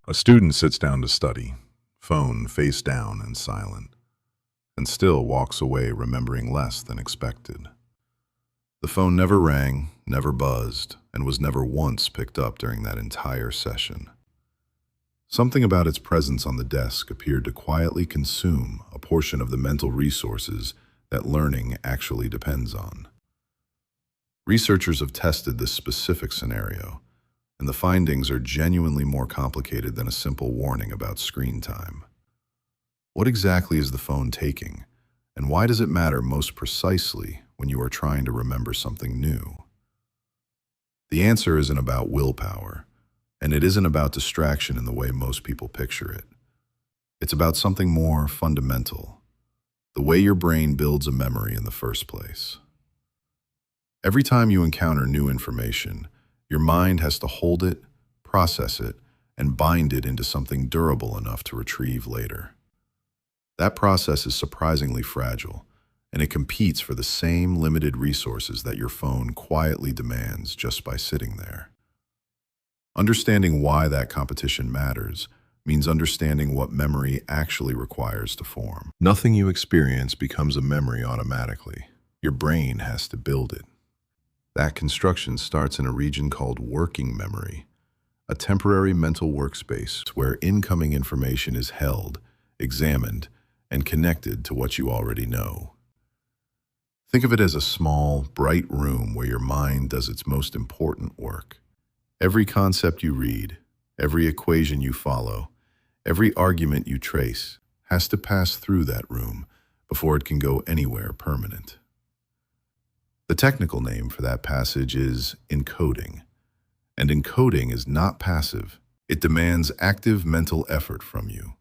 A student sits down to study, phone face down and silent, and still walks away remembering less than expected. The phone never rang, never buzzed, and was never once picked up during that entire session. Something about its presence on the desk appeared to quietly consume a portion of the mental resources that learning actually depends on. Researchers have tested this specific scenario, and the findings are genuinely more complicated than a simple warning about screen time. What exactly is the phone taking, and why does it matter most precisely when you are trying to remember something new? The answer isn't about willpower, and it isn't about distraction in the way most people picture it. It's about something more fundamental, the way your brain builds a memory in the first place. Every time you encounter new information, your mind has to hold it, process it, and bind it into something durable enough to retrieve later. That process is surprisingly fragile, and it competes for the same limited resources that your phone quietly demands just by sitting there. Understanding why that competition matters means understanding what memory actually requires to form. Nothing you experience becomes a memory automatically. Your brain has to build it. That construction starts in a region called working memory, a temporary mental workspace where incoming information is held, examined, and connected to what you already know. Think of it as a small, bright room where your mind does its most important work. Every concept you read, every equation you follow, every argument you trace has to pass through that room before it can go anywhere permanent. The technical name for that passage is encoding, and encoding is not passive. It demands active mental effort from you.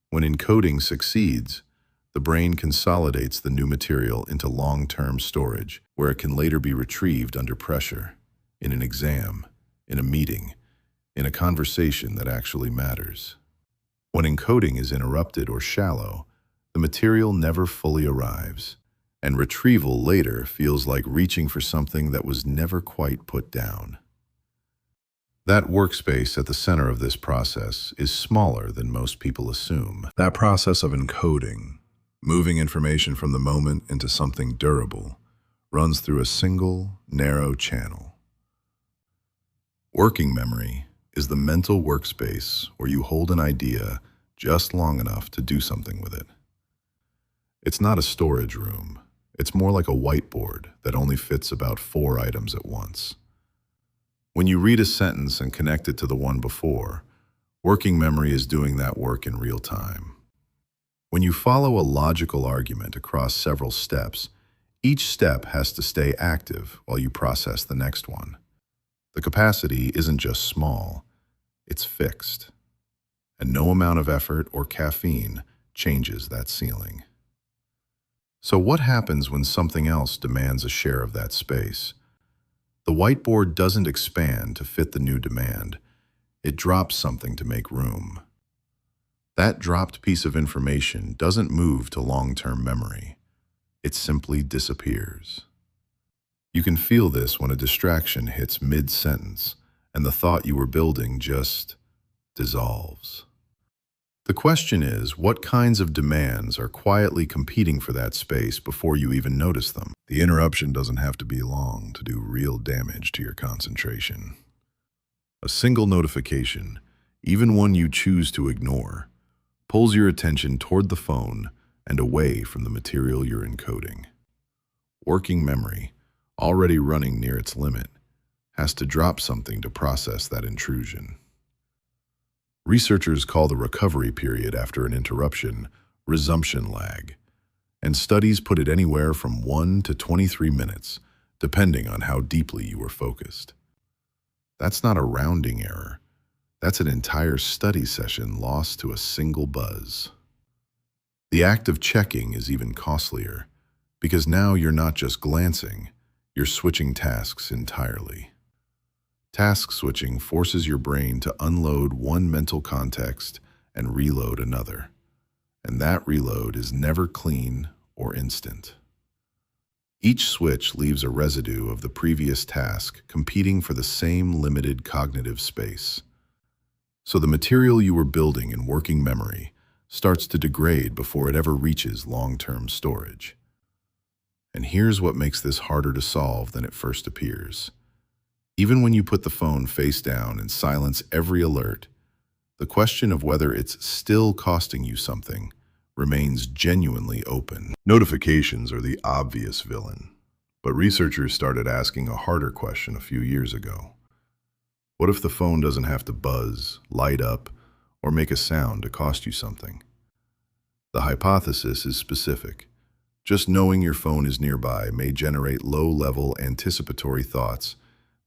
When encoding succeeds, the brain consolidates the new material into long-term storage, where it can later be retrieved under pressure, in an exam, in a meeting, in a conversation that actually matters. When encoding is interrupted or shallow, the material never fully arrives, and retrieval later feels like reaching for something that was never quite put down. That workspace at the center of this process is smaller than most people assume. That process of encoding, moving information from the moment into something durable, runs through a single, narrow channel. Working memory is the mental workspace where you hold an idea just long enough to do something with it. It's not a storage room. It's more like a whiteboard that only fits about 4 items at once. When you read a sentence and connect it to the one before, working memory is doing that work in real time. When you follow a logical argument across several steps, each step has to stay active while you process the next one. The capacity isn't just small, it's fixed. And no amount of effort or caffeine changes that ceiling. So what happens when something else demands a share of that space? The whiteboard doesn't expand to fit the new demand. It drops something to make room. That dropped piece of information doesn't move to long-term memory. It simply disappears. You can feel this when a distraction hits mid-sentence and the thought you were building just dissolves. The question is, what kinds of demands are quietly competing for that space before you even notice them? The interruption doesn't have to be long to do real damage to your concentration. A single notification, even one you choose to ignore, pulls your attention toward the phone and away from the material you're encoding. Working memory, already running near its limit, has to drop something to process that intrusion. Researchers call the recovery period after an interruption resumption lag, and studies put it anywhere from 1 to 23 minutes, depending on how deeply you were focused. That's not a rounding error. That's an entire study session lost to a single buzz. The act of checking is even costlier, because now you're not just glancing, you're switching tasks entirely. Task switching forces your brain to unload one mental context and reload another, and that reload is never clean or instant. Each switch leaves a residue of the previous task competing for the same limited cognitive space. So the material you were building in working memory starts to degrade before it ever reaches long-term storage. And here's what makes this harder to solve than it first appears. Even when you put the phone face down and silence every alert, the question of whether it's still costing you something remains genuinely open. Notifications are the obvious villain, but researchers started asking a harder question a few years ago. What if the phone doesn't have to buzz, light up, or make a sound to cost you something? The hypothesis is specific. Just knowing your phone is nearby may generate low-level anticipatory thoughts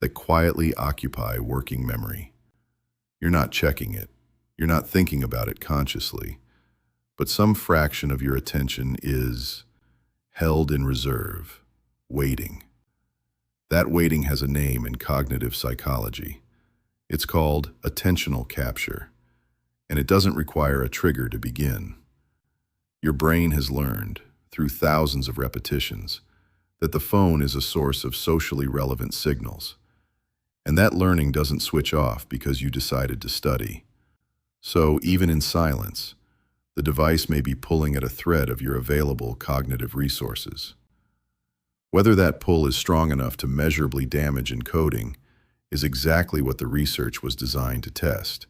that quietly occupy working memory. You're not checking it. You're not thinking about it consciously. But some fraction of your attention is held in reserve, waiting. That waiting has a name in cognitive psychology. It's called attentional capture, and it doesn't require a trigger to begin. Your brain has learned, through thousands of repetitions, that the phone is a source of socially relevant signals. And that learning doesn't switch off because you decided to study. So, even in silence, the device may be pulling at a thread of your available cognitive resources. Whether that pull is strong enough to measurably damage encoding is exactly what the research was designed to test.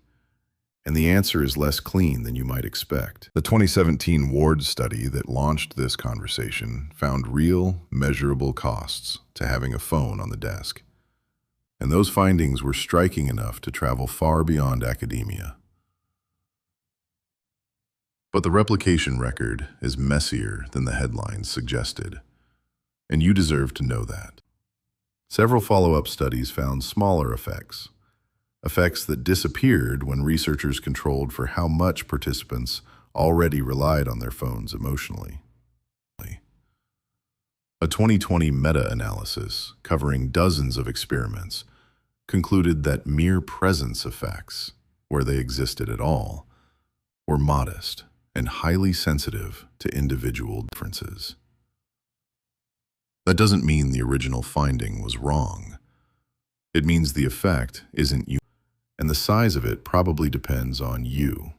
And the answer is less clean than you might expect. The 2017 Ward study that launched this conversation found real, measurable costs to having a phone on the desk. And those findings were striking enough to travel far beyond academia. But the replication record is messier than the headlines suggested, and you deserve to know that. Several follow-up studies found smaller effects that disappeared when researchers controlled for how much participants already relied on their phones emotionally. A 2020 meta-analysis covering dozens of experiments concluded that mere presence effects, where they existed at all, were modest and highly sensitive to individual differences. That doesn't mean the original finding was wrong. It means the effect isn't unique, and the size of it probably depends on you.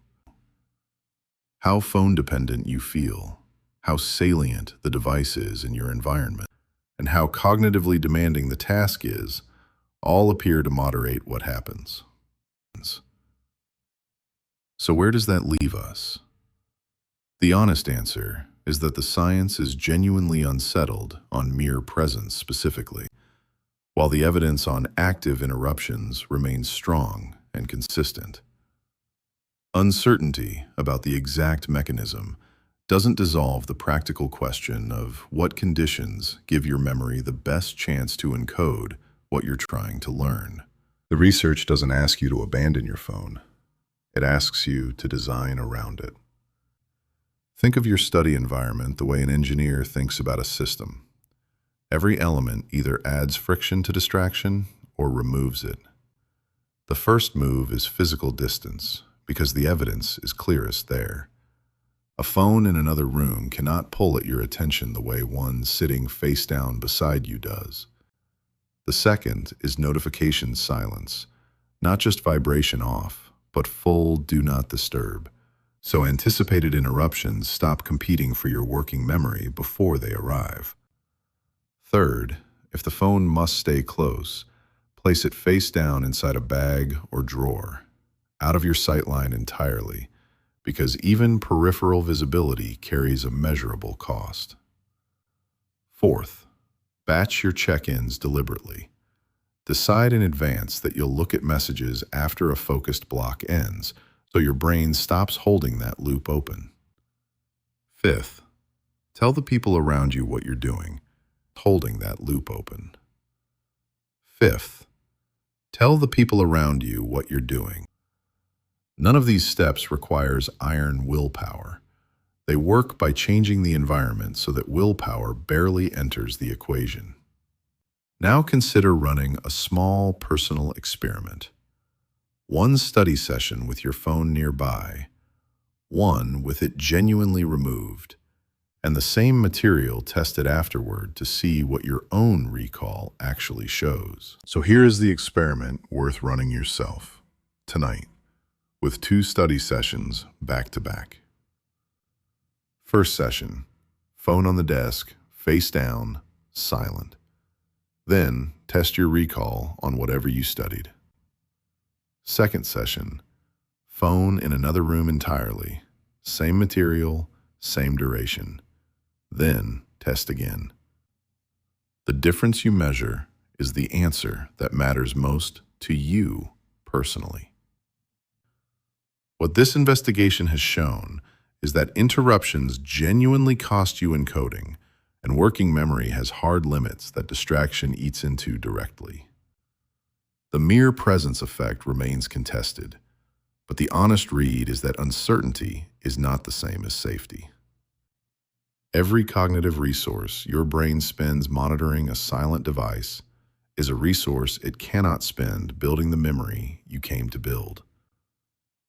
How phone-dependent you feel, how salient the device is in your environment, and how cognitively demanding the task is, all appear to moderate what happens. So where does that leave us? The honest answer is that the science is genuinely unsettled on mere presence specifically, while the evidence on active interruptions remains strong and consistent. Uncertainty about the exact mechanism doesn't dissolve the practical question of what conditions give your memory the best chance to encode what you're trying to learn. The research doesn't ask you to abandon your phone. It asks you to design around it. Think of your study environment the way an engineer thinks about a system. Every element either adds friction to distraction or removes it. The first move is physical distance, because the evidence is clearest there. A phone in another room cannot pull at your attention the way one sitting face down beside you does. The second is notification silence, not just vibration off, but full do not disturb. So anticipated interruptions stop competing for your working memory before they arrive. Third, if the phone must stay close, place it face down inside a bag or drawer, out of your sightline entirely, because even peripheral visibility carries a measurable cost. Fourth, batch your check-ins deliberately. Decide in advance that you'll look at messages after a focused block ends, so your brain stops holding that loop open. Fifth, tell the people around you what you're doing, holding that loop open. Fifth, tell the people around you what you're doing. None of these steps requires iron willpower. They work by changing the environment so that willpower barely enters the equation. Now consider running a small personal experiment. One study session with your phone nearby, one with it genuinely removed, and the same material tested afterward to see what your own recall actually shows. So here is the experiment worth running yourself, tonight. with 2 study sessions back to back. First session, phone on the desk, face down, silent. Then test your recall on whatever you studied. Second session, phone in another room entirely, same material, same duration. Then test again. The difference you measure is the answer that matters most to you personally. What this investigation has shown is that interruptions genuinely cost you in coding, and working memory has hard limits that distraction eats into directly. The mere presence effect remains contested, but the honest read is that uncertainty is not the same as safety. Every cognitive resource your brain spends monitoring a silent device is a resource it cannot spend building the memory you came to build.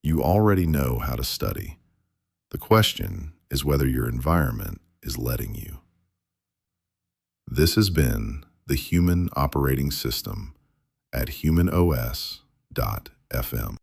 You already know how to study. The question is whether your environment is letting you. This has been the Human Operating System at humanos.fm.